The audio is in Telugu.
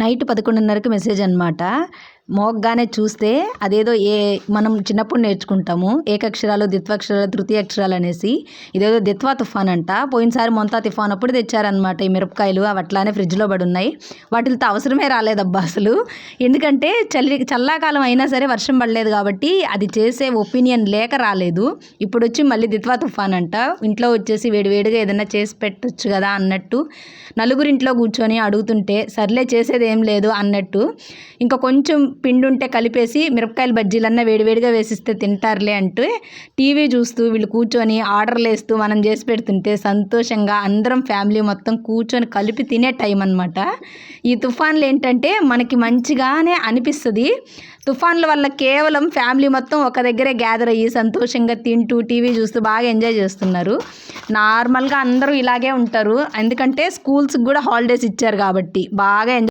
నైట్ 11:30కి మెసేజ్ అనమాట. మోగగానే చూస్తే అదేదో మనం చిన్నప్పుడు నేర్చుకుంటాము ఏకక్షరాలు, ద్విత్వక్షరాలు, తృతీయాక్షరాలు అనేసి. ఇదేదో దిత్వా తుఫాన్ అంట. పోయినసారి మొంతా తుఫాన్ అప్పుడు తెచ్చారనమాట ఈ మిరపకాయలు. అవి అట్లానే ఫ్రిడ్జ్లో పడి ఉన్నాయి. వాటితో అవసరమే రాలేదబ్బా అసలు. ఎందుకంటే చల్లాకాలం అయినా సరే వర్షం పడలేదు కాబట్టి అది చేసే ఒపీనియన్ లేక రాలేదు. ఇప్పుడు వచ్చి మళ్ళీ దిత్వా తుఫాన్ అంట. ఇంట్లో వచ్చేసి వేడివేడిగా ఏదైనా చేసి పెట్టొచ్చు కదా అన్నట్టు నలుగురింట్లో కూర్చొని అడుగుతుంటే సర్లే చేసేది ఏం లేదు అన్నట్టు ఇంకా కొంచెం పిండి ఉంటే కలిపేసి మిరపకాయల బజ్జీలన్నా వేడివేడిగా వేసిస్తే తింటారులే అంటూ టీవీ చూస్తూ వీళ్ళు కూర్చొని ఆర్డర్లు వేస్తూ మనం చేసి పెడుతుంటే సంతోషంగా అందరం ఫ్యామిలీ మొత్తం కూర్చొని కలిపి తినే టైం అనమాట. ఈ తుఫాన్లు ఏంటంటే మనకి మంచిగానే అనిపిస్తుంది. తుఫాన్ల వల్ల కేవలం ఫ్యామిలీ మొత్తం ఒక దగ్గరే గ్యాదర్ అయ్యి సంతోషంగా తింటూ టీవీ చూస్తూ బాగా ఎంజాయ్ చేస్తున్నారు. నార్మల్గా అందరూ ఇలాగే ఉంటారు. ఎందుకంటే స్కూల్స్కి కూడా హాలిడేస్ ఇచ్చారు కాబట్టి బాగా ఎంజాయ్